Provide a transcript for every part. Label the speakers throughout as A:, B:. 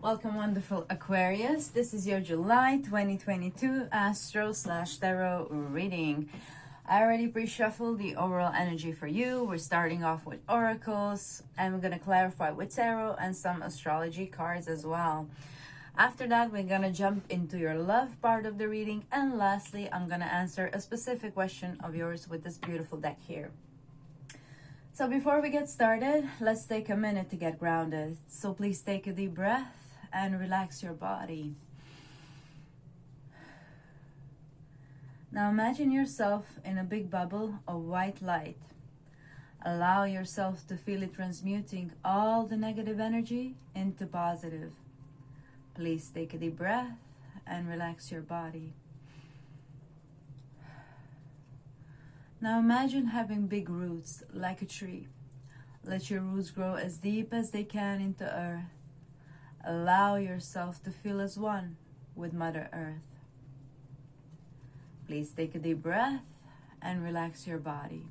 A: Welcome, wonderful Aquarius. This is your July 2022 Astro/Tarot reading. I already pre-shuffled the overall energy for you. We're starting off with oracles, and we're going to clarify with tarot and some astrology cards as well. After that, we're going to jump into your love part of the reading. And lastly, I'm going to answer a specific question of yours with this beautiful deck here. So before we get started, let's take a minute to get grounded. So please take a deep breath and relax your body. Now imagine yourself in a big bubble of white light. Allow yourself to feel it transmuting all the negative energy into positive. Please take a deep breath and relax your body. Now imagine having big roots like a tree. Let your roots grow as deep as they can into earth. Allow yourself to feel as one with Mother Earth. Please take a deep breath and relax your body.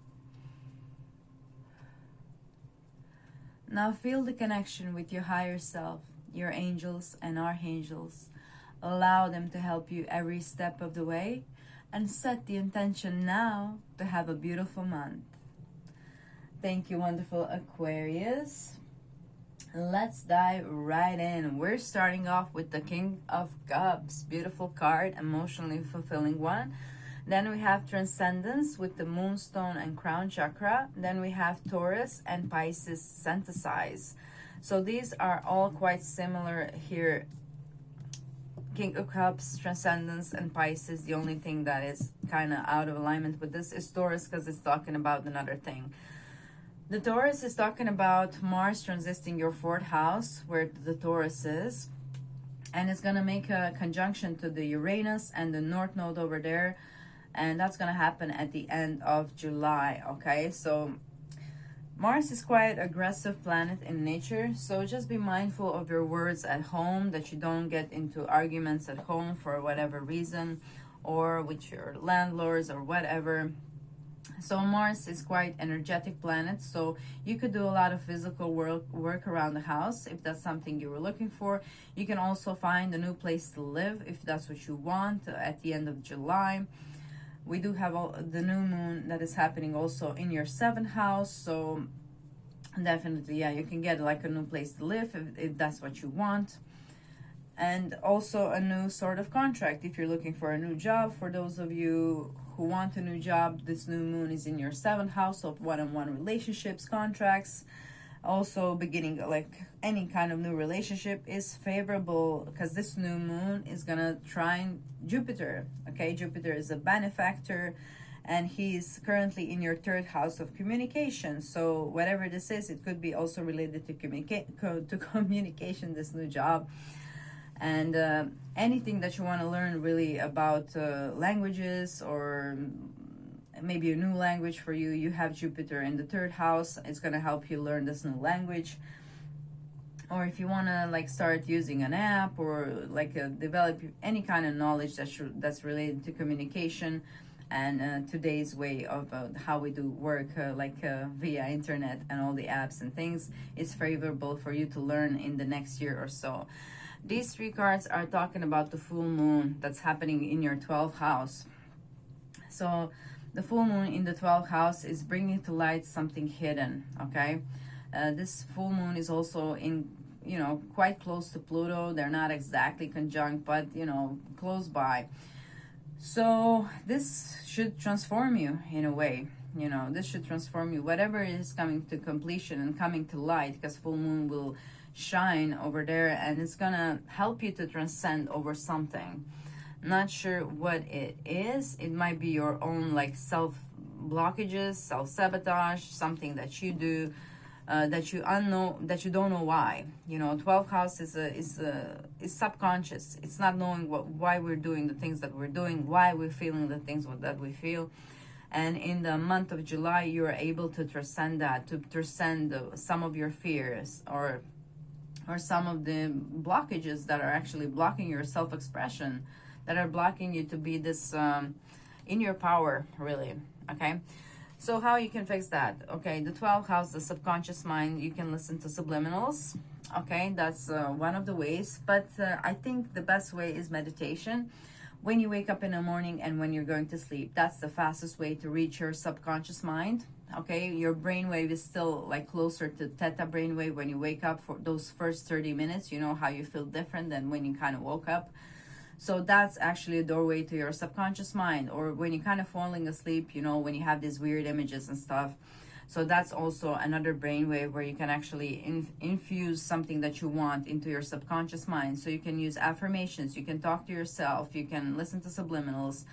A: Now feel the connection with your higher self, your angels and archangels. Allow them to help you every step of the way and set the intention now to have a beautiful month. Thank you, wonderful Aquarius. Let's dive right in. We're starting off with the King of Cups. Beautiful card, emotionally fulfilling one. Then we have Transcendence with the Moonstone and Crown Chakra. Then we have Taurus and Pisces synthesize. So these are all quite similar here. King of Cups, Transcendence, and Pisces. The only thing that is kind of out of alignment with this is Taurus, because it's talking about another thing. The Taurus is talking about Mars transiting your 4th house, where the Taurus is. And it's going to make a conjunction to the Uranus and the North Node over there. And that's going to happen at the end of July, okay? So Mars is quite aggressive planet in nature, so just be mindful of your words at home, that you don't get into arguments at home for whatever reason, or with your landlords or whatever. So Mars is quite energetic planet, so you could do a lot of physical work around the house if that's something you were looking for. You can also find a new place to live if that's what you want at the end of July. We do have the new moon that is happening also in your 7th house. So definitely, yeah, you can get like a new place to live if that's what you want. And also a new sort of contract if you're looking for a new job. For those of you who want a new job, this new moon is in your 7th house of one-on-one relationships, contracts. Also beginning like any kind of new relationship is favorable, because this new moon is gonna trine Jupiter. Okay, Jupiter is a benefactor, and he's currently in your 3rd house of communication. So whatever this is, it could be also related to communication, this new job. And anything that you want to learn really about languages, or maybe a new language for you, you have Jupiter in the 3rd house. It's going to help you learn this new language. Or if you want to like start using an app, or like develop any kind of knowledge that's related to communication and today's way of how we do work, via internet and all the apps and things, is favorable for you to learn in the next year or so. These 3 cards are talking about the full moon that's happening in your 12th house. So the full moon in the 12th house is bringing to light something hidden, okay? This full moon is also in, quite close to Pluto. They're not exactly conjunct, but, close by. So this should transform you in a way. This should transform you. Whatever is coming to completion and coming to light, because full moon will shine over there, and it's gonna help you to transcend over something. Not sure what it is. It might be your own like self blockages, self-sabotage, something that you do that you don't know why. 12th house is subconscious. It's not knowing why we're doing the things that we're doing, why we're feeling the things that we feel. And in the month of July, you're able to transcend that, to transcend some of your fears, or some of the blockages that are actually blocking your self-expression, that are blocking you to be this in your power, really. Okay, So how you can fix that? Okay, the 12th house, the subconscious mind, you can listen to subliminals. Okay, that's one of the ways. But I think the best way is meditation. When you wake up in the morning and when you're going to sleep, that's the fastest way to reach your subconscious mind. Okay, your brainwave is still like closer to theta brainwave when you wake up. For those first 30 minutes, you know how you feel different than when you kind of woke up. So that's actually a doorway to your subconscious mind. Or when you're kind of falling asleep, you know, when you have these weird images and stuff. So that's also another brainwave where you can actually infuse something that you want into your subconscious mind. So you can use affirmations, you can talk to yourself, you can listen to subliminals.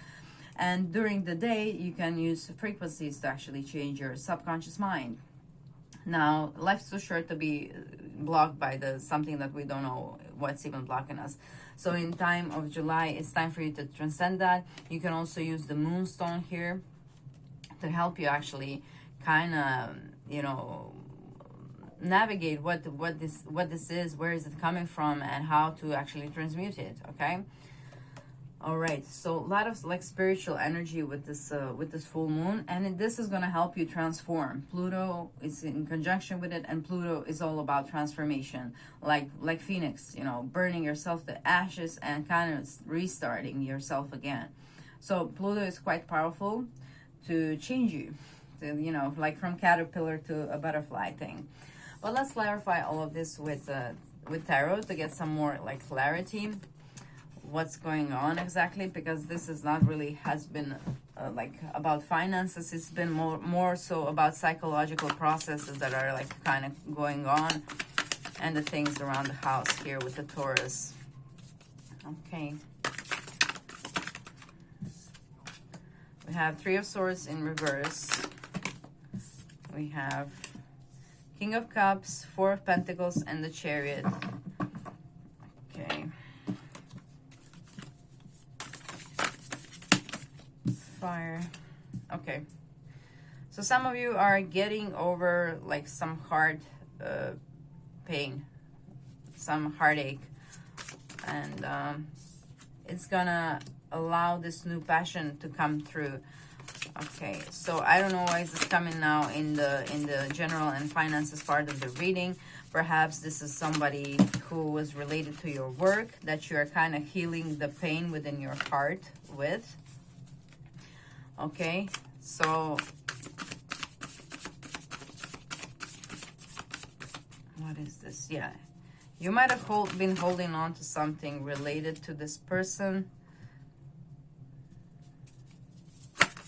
A: And during the day, you can use frequencies to actually change your subconscious mind. Now, life's too short to be blocked by something that we don't know what's even blocking us. So in time of July, it's time for you to transcend that. You can also use the moonstone here to help you actually kind of, you know, navigate what this is, where is it coming from, and how to actually transmute it. Okay. All right, so a lot of like spiritual energy with this full moon, and this is going to help you transform. Pluto is in conjunction with it, and Pluto is all about transformation, like Phoenix, you know, burning yourself to ashes and kind of restarting yourself again. So Pluto is quite powerful to change you, to, you know, like from caterpillar to a butterfly thing. But let's clarify all of this with tarot to get some more like clarity. What's going on exactly, because this is not really has been like about finances. It's been more so about psychological processes that are like kind of going on, and the things around the house here with the Taurus. Okay, we have Three of Swords in reverse. We have King of Cups, Four of Pentacles, and the Chariot. Okay. Fire. Okay, so some of you are getting over like some heart pain, some heartache, and it's gonna allow this new passion to come through. Okay, so I don't know why is this coming now in the general and finances part of the reading. Perhaps this is somebody who was related to your work that you are kind of healing the pain within your heart with. Okay, so what is this? Yeah, you might have been holding on to something related to this person,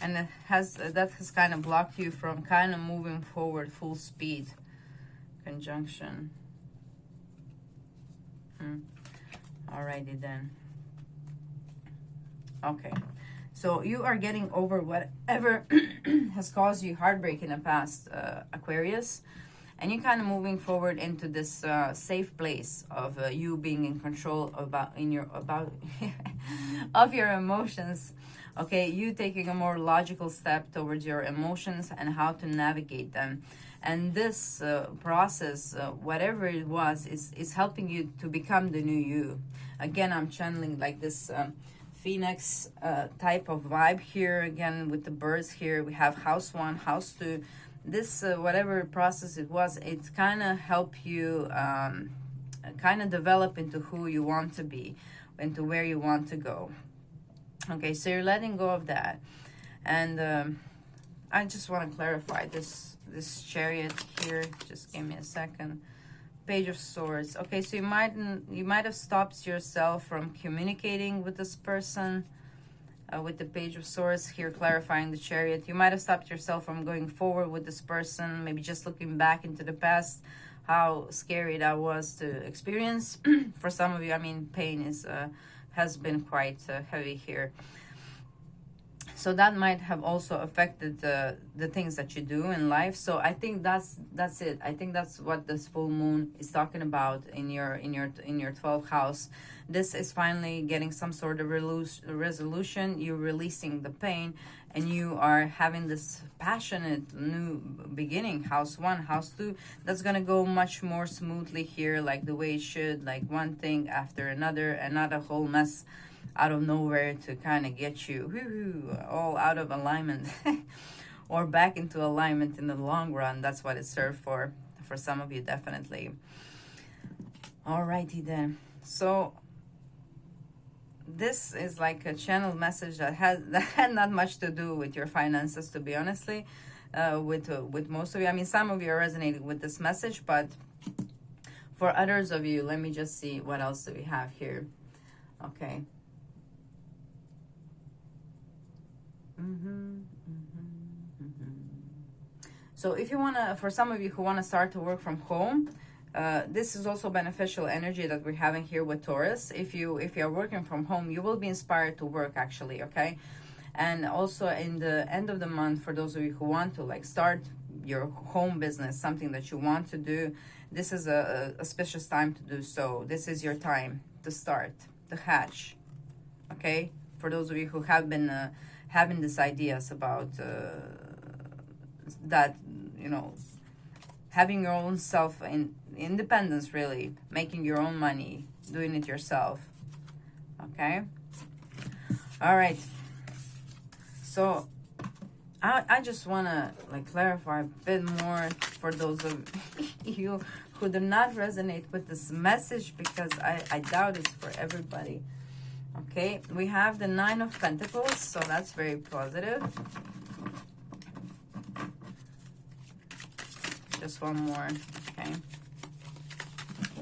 A: and that has kind of blocked you from kind of moving forward full speed. Conjunction. Alrighty then. Okay. So you are getting over whatever has caused you heartbreak in the past, Aquarius, and you're kind of moving forward into this safe place of you being in control of your emotions. Okay, you taking a more logical step towards your emotions and how to navigate them. And this process, whatever it was, is helping you to become the new you. Again, I'm channeling like this Phoenix type of vibe here. Again, with the birds here, we have house 1, house 2. This whatever process it was, it's kind of help you kind of develop into who you want to be, into where you want to go. Okay, so you're letting go of that. And I just want to clarify this Chariot here. Just give me a second. Page of Swords. Okay, so you might have stopped yourself from communicating with this person with the Page of Swords here, clarifying the Chariot. You might have stopped yourself from going forward with this person, maybe just looking back into the past, how scary that was to experience. For some of you, I mean, pain is has been quite heavy here. So that might have also affected the things that you do in life. So I think that's it. I think that's what this full moon is talking about in your 12th house. This is finally getting some sort of resolution. You're releasing the pain, and you are having this passionate new beginning. House 1, house 2. That's gonna go much more smoothly here, like the way it should. Like one thing after another, and not a whole mess out of nowhere to kind of get you all out of alignment or back into alignment in the long run. That's what it served for some of you, definitely. Alrighty then. So this is like a channel message that had not much to do with your finances, to be honestly, with most of you. I mean, some of you are resonating with this message, but for others of you, let me just see what else do we have here. Okay. So if you want to, for some of you who want to start to work from home, this is also beneficial energy that we're having here with Taurus. If you're working from home, you will be inspired to work, actually, okay? And also in the end of the month, for those of you who want to like start your home business, something that you want to do, this is a auspicious time to do so. This is your time to start, to hatch, okay? For those of you who have been having these ideas about that, you know, having your own independence, really, making your own money, doing it yourself, okay? All right. So I just want to like clarify a bit more for those of you who do not resonate with this message, because I doubt it's for everybody. Okay, we have the Nine of Pentacles, so that's very positive. Just one more, okay.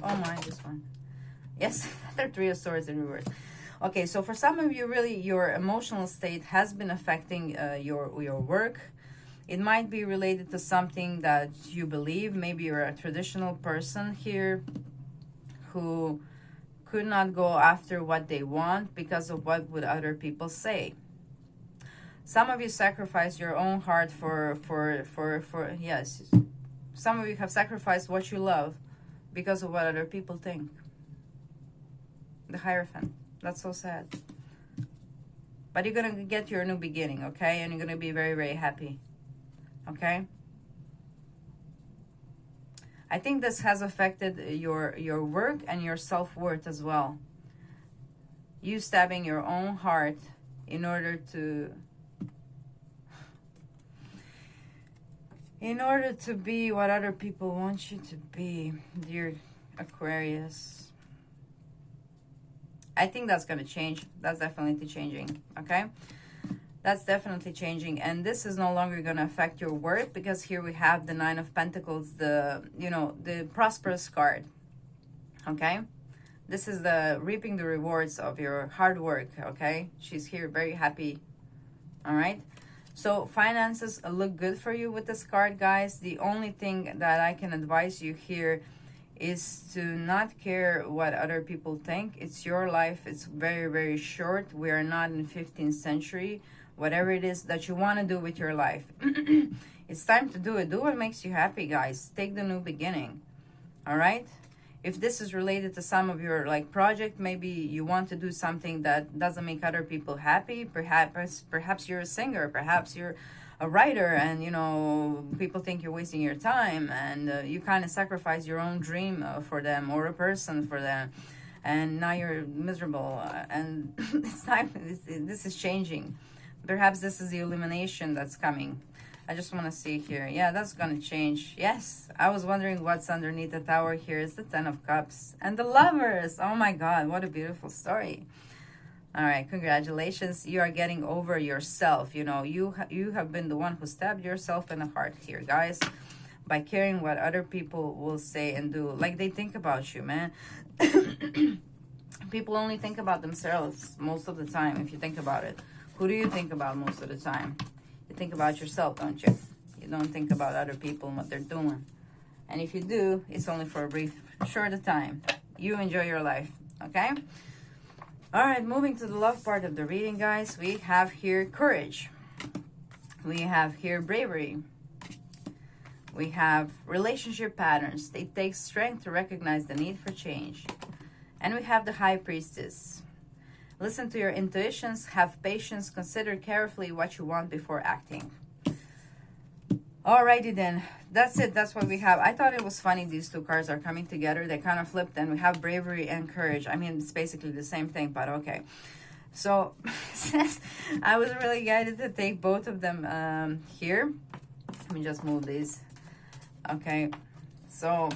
A: Oh my, this one. Yes, there are Three of Swords in reverse. Okay, so for some of you, really, your emotional state has been affecting your work. It might be related to something that you believe. Maybe you're a traditional person here who could not go after what they want because of what would other people say. Some of you sacrifice your own heart for yes. Some of you have sacrificed what you love because of what other people think. The Hierophant. That's so sad. But you're going to get your new beginning, okay? And you're going to be very, very happy, okay? I think this has affected your work and your self-worth as well. You stabbing your own heart in order to be what other people want you to be, dear Aquarius. I think that's going to change. That's definitely changing, okay? That's definitely changing. And this is no longer going to affect your work, because here we have the Nine of Pentacles, the, you know, the prosperous card, okay? This is the reaping the rewards of your hard work, okay? She's here very happy, all right? So finances look good for you with this card, guys. The only thing that I can advise you here is to not care what other people think. It's your life. It's very, very short. We are not in 15th century. Whatever it is that you want to do with your life, it's time to do it. Do what makes you happy, guys. Take the new beginning, all right? If this is related to some of your like project, maybe you want to do something that doesn't make other people happy. Perhaps you're a singer, perhaps you're a writer, and you know people think you're wasting your time, and you kind of sacrifice your own dream for them, or a person for them, and now you're miserable. And it's time. This is changing. Perhaps this is the illumination that's coming. I just want to see here. Yeah, that's going to change. Yes, I was wondering what's underneath the tower here. Is the Ten of Cups and the Lovers. Oh my God, what a beautiful story. All right, congratulations. You are getting over yourself. You know, you have been the one who stabbed yourself in the heart here, guys, by caring what other people will say and do. Like, they think about you, man. People only think about themselves most of the time, if you think about it. Who do you think about most of the time? You think about yourself, don't you? You don't think about other people and what they're doing. And if you do, it's only for a brief, short time. You enjoy your life, okay? All right, moving to the love part of the reading, guys. We have here courage. We have here bravery. We have relationship patterns. It takes strength to recognize the need for change. And we have the High Priestess. Listen to your intuitions, have patience, consider carefully what you want before acting. Alrighty then, that's it, that's what we have. I thought it was funny these two cards are coming together. They kind of flipped, and we have bravery and courage. I mean, it's basically the same thing, but okay. So I was really guided to take both of them here. Let me just move these. Okay, so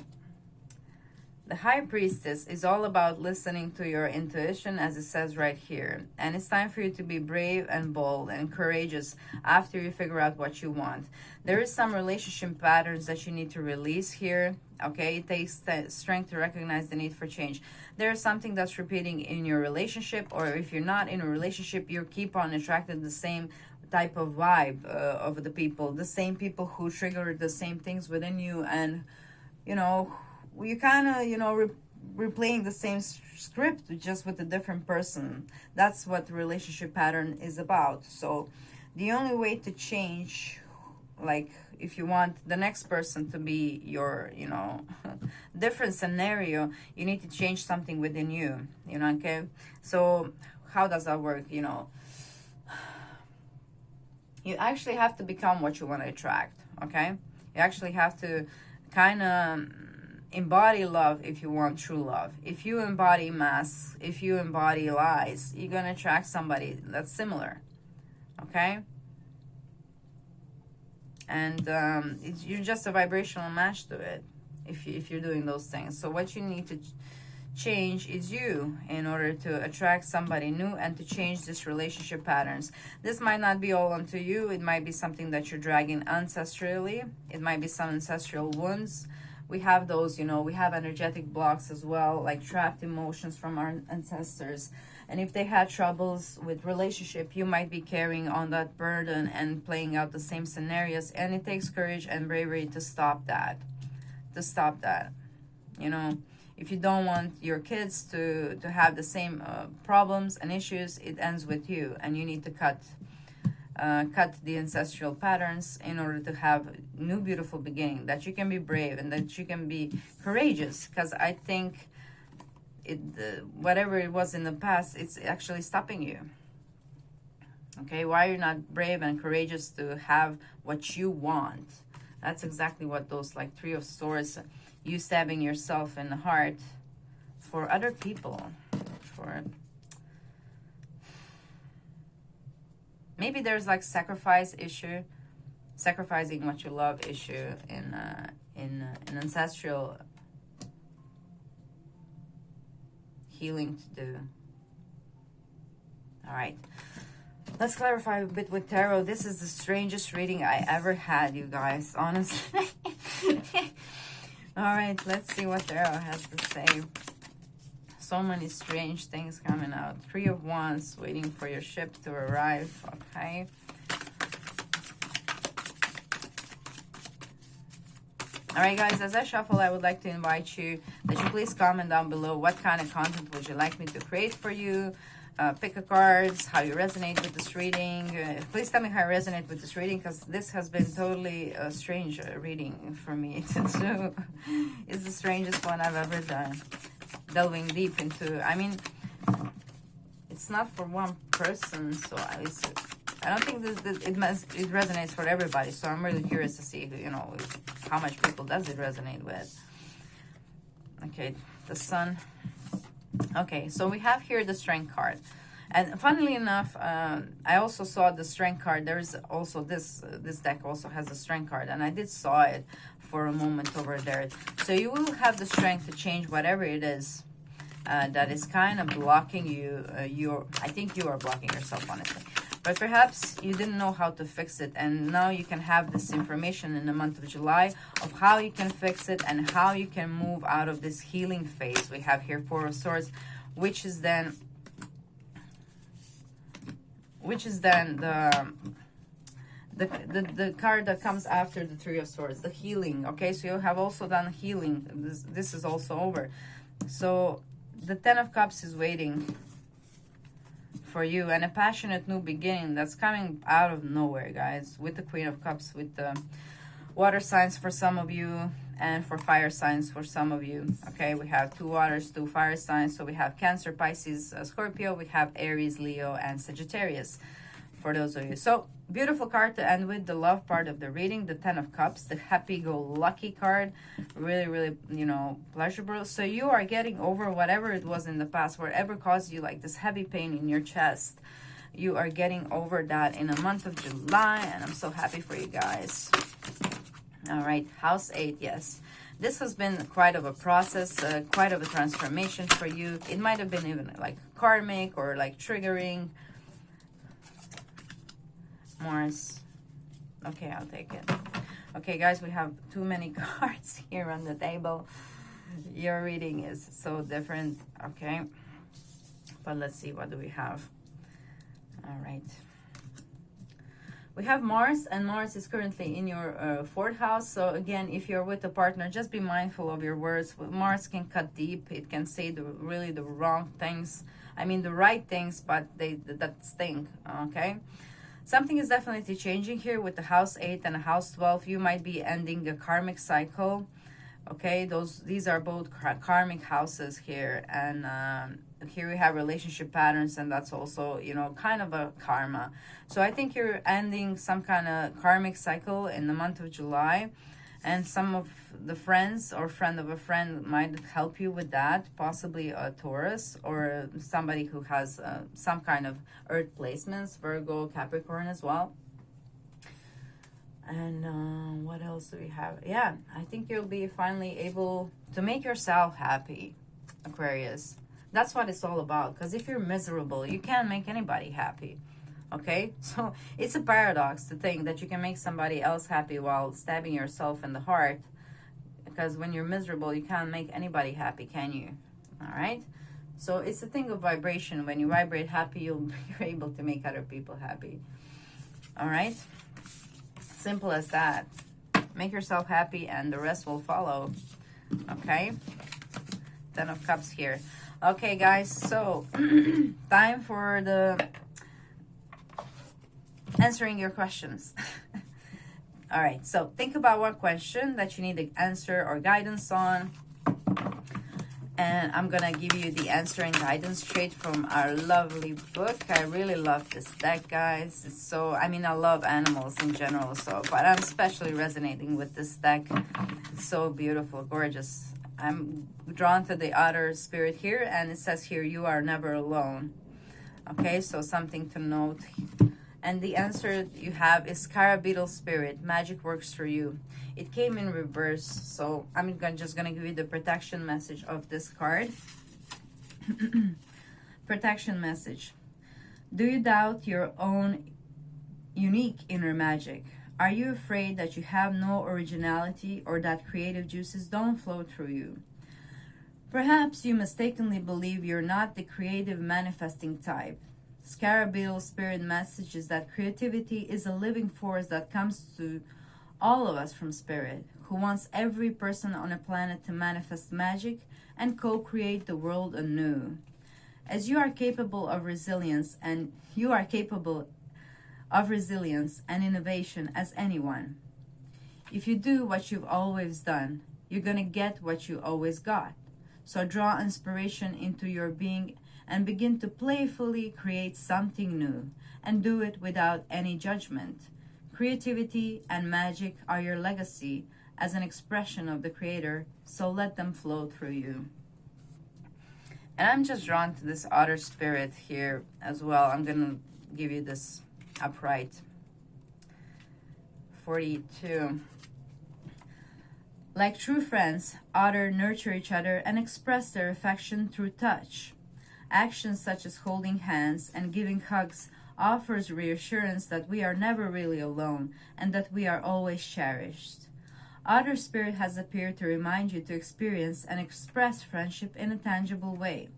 A: the High Priestess is all about listening to your intuition, as it says right here. And it's time for you to be brave and bold and courageous after you figure out what you want. There is some relationship patterns that you need to release here. Okay, it takes strength to recognize the need for change. There is something that's repeating in your relationship, or if you're not in a relationship, you keep on attracting the same type of vibe of the people, the same people who trigger the same things within you, and you know, you kind of, you know, replaying the same script just with a different person. That's what the relationship pattern is about. So the only way to change, like if you want the next person to be your, you know, different scenario, you need to change something within you, you know, okay? So how does that work? You know, you actually have to become what you want to attract, okay? You actually have to kind of embody love if you want true love. If you embody masks, if you embody lies, you're going to attract somebody that's similar, okay? And you're just a vibrational match to it if you're doing those things. So what you need to change is you in order to attract somebody new and to change this relationship patterns. This might not be all onto you. It might be something that you're dragging ancestrally. It might be some ancestral wounds. We have those, you know, we have energetic blocks as well, like trapped emotions from our ancestors. And if they had troubles with relationship, you might be carrying on that burden and playing out the same scenarios. And it takes courage and bravery to stop that. You know, if you don't want your kids to have the same problems and issues, it ends with you. And you need to cut the ancestral patterns in order to have new beautiful beginning, that you can be brave and that you can be courageous, because I think whatever it was in the past, it's actually stopping you. Okay, why you're not brave and courageous to have what you want? That's exactly what those, like, Three of Swords, you stabbing yourself in the heart for other people, for maybe there's like sacrifice issue, sacrificing what you love issue in an ancestral healing to do. All right, let's clarify a bit with tarot. This is the strangest reading I ever had, you guys, honestly. All right, let's see what tarot has to say. So many strange things coming out. Three of Wands, waiting for your ship to arrive. Okay. All right, guys, as I shuffle, I would like to invite you that you please comment down below what kind of content would you like me to create for you. Pick a cards, how you resonate with this reading. Please tell me how you resonate with this reading, because this has been totally a strange reading for me to do. It's the strangest one I've ever done. Delving deep into, I mean, it's not for one person, so at least I don't think it resonates for everybody. So I'm really curious to see, you know, how much people does it resonate with. Okay, the Sun. Okay, so we have here the Strength card, and funnily enough, I also saw the Strength card. There is also this deck also has the Strength card, and I did saw it for a moment over there. So you will have the strength to change whatever it is that is kind of blocking you. I think you are blocking yourself, honestly. But perhaps you didn't know how to fix it, and now you can have this information in the month of July of how you can fix it and how you can move out of this healing phase. We have here Four of Swords, which is then the card that comes after the Three of Swords, the healing. Okay, so you have also done healing. This is also over. So the Ten of Cups is waiting for you, and a passionate new beginning that's coming out of nowhere, guys, with the Queen of Cups, with the water signs for some of you, and for fire signs for some of you. Okay, we have 2 waters, 2 fire signs. So we have Cancer, Pisces, Scorpio. We have Aries, Leo, and Sagittarius. for those of you. So beautiful card to end with, the love part of the reading, the 10 of Cups, the happy-go-lucky card. Really, really, you know, pleasurable. So you are getting over whatever it was in the past, whatever caused you like this heavy pain in your chest. You are getting over that in the month of July, and I'm so happy for you guys. All right, house 8, yes. This has been quite of a process, quite of a transformation for you. It might have been even like karmic or like triggering. Mars. Okay, I'll take it. Okay, guys, we have too many cards here on the table. Your reading is so different. Okay, but let's see, what do we have? All right. We have Mars, and Mars is currently in your fourth house. So again, if you're with a partner, just be mindful of your words. Mars can cut deep. It can say really the wrong things. I mean, the right things, but that stink, okay? Something is definitely changing here with the house 8 and the house 12. You might be ending a karmic cycle, okay? These are both karmic houses here, and here we have relationship patterns, and that's also, you know, kind of a karma. So I think you're ending some kind of karmic cycle in the month of July, and some of the friends or friend of a friend might help you with that, possibly a Taurus or somebody who has some kind of earth placements, Virgo, Capricorn as well. And what else do we have? Yeah, I think you'll be finally able to make yourself happy, Aquarius. That's what it's all about, because if you're miserable, you can't make anybody happy, okay? So it's a paradox to think that you can make somebody else happy while stabbing yourself in the heart, because when you're miserable, you can't make anybody happy, can you? All right? So it's a thing of vibration. When you vibrate happy, you're able to make other people happy. All right? Simple as that. Make yourself happy and the rest will follow. Okay? 10 of Cups here. Okay, guys, so time for the answering your questions. All right, so think about one question that you need the answer or guidance on. And I'm going to give you the answer and guidance straight from our lovely book. I really love this deck, guys. It's so, I mean, I love animals in general, so, but I'm especially resonating with this deck. It's so beautiful, gorgeous. I'm drawn to the Otter spirit here, and it says here, you are never alone. Okay, so something to note. And the answer you have is Beetle spirit, magic works for you. It came in reverse, so I'm just gonna give you the protection message of this card. Protection message. Do you doubt your own unique inner magic? Are you afraid that you have no originality or that creative juices don't flow through you? Perhaps you mistakenly believe you're not the creative manifesting type. Beetle spirit message is that creativity is a living force that comes to all of us from spirit, who wants every person on a planet to manifest magic and co-create the world anew. As you are capable of resilience and innovation as anyone. If you do what you've always done, you're gonna get what you always got. So draw inspiration into your being and begin to playfully create something new, and do it without any judgment. Creativity and magic are your legacy as an expression of the Creator, so let them flow through you. And I'm just drawn to this Otter spirit here as well. I'm gonna give you this upright. 42. Like true friends, Otter nurture each other and express their affection through touch. Actions such as holding hands and giving hugs offers reassurance that we are never really alone and that we are always cherished. Otter spirit has appeared to remind you to experience and express friendship in a tangible way.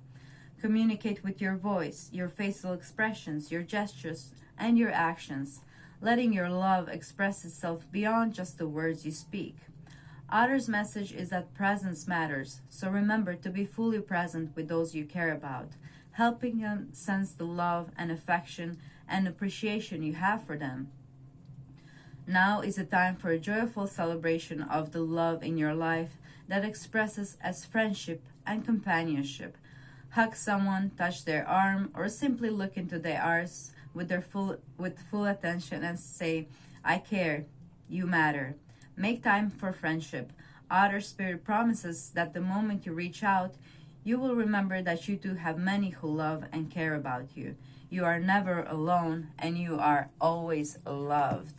A: Communicate with your voice, your facial expressions, your gestures, and your actions, letting your love express itself beyond just the words you speak. Otter's message is that presence matters, so remember to be fully present with those you care about, helping them sense the love and affection and appreciation you have for them. Now is the time for a joyful celebration of the love in your life that expresses as friendship and companionship. Hug someone, touch their arm, or simply look into their eyes with full attention and say, I care, you matter. Make time for friendship. Outer Spirit promises that the moment you reach out, you will remember that you too have many who love and care about you. You are never alone, and you are always loved.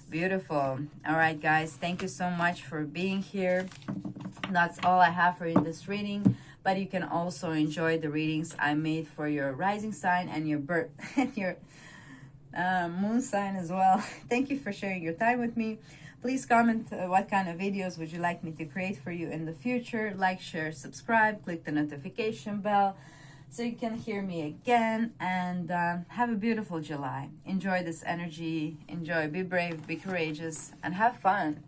A: Beautiful. All right, guys, thank you so much for being here. That's all I have for you in this reading, but you can also enjoy the readings I made for your rising sign and your birth and your moon sign as well. Thank you for sharing your time with me. Please comment what kind of videos would you like me to create for you in the future. Like, share, subscribe, click the notification bell so you can hear me again. And have a beautiful July. Enjoy this energy. Enjoy. Be brave, be courageous, and have fun.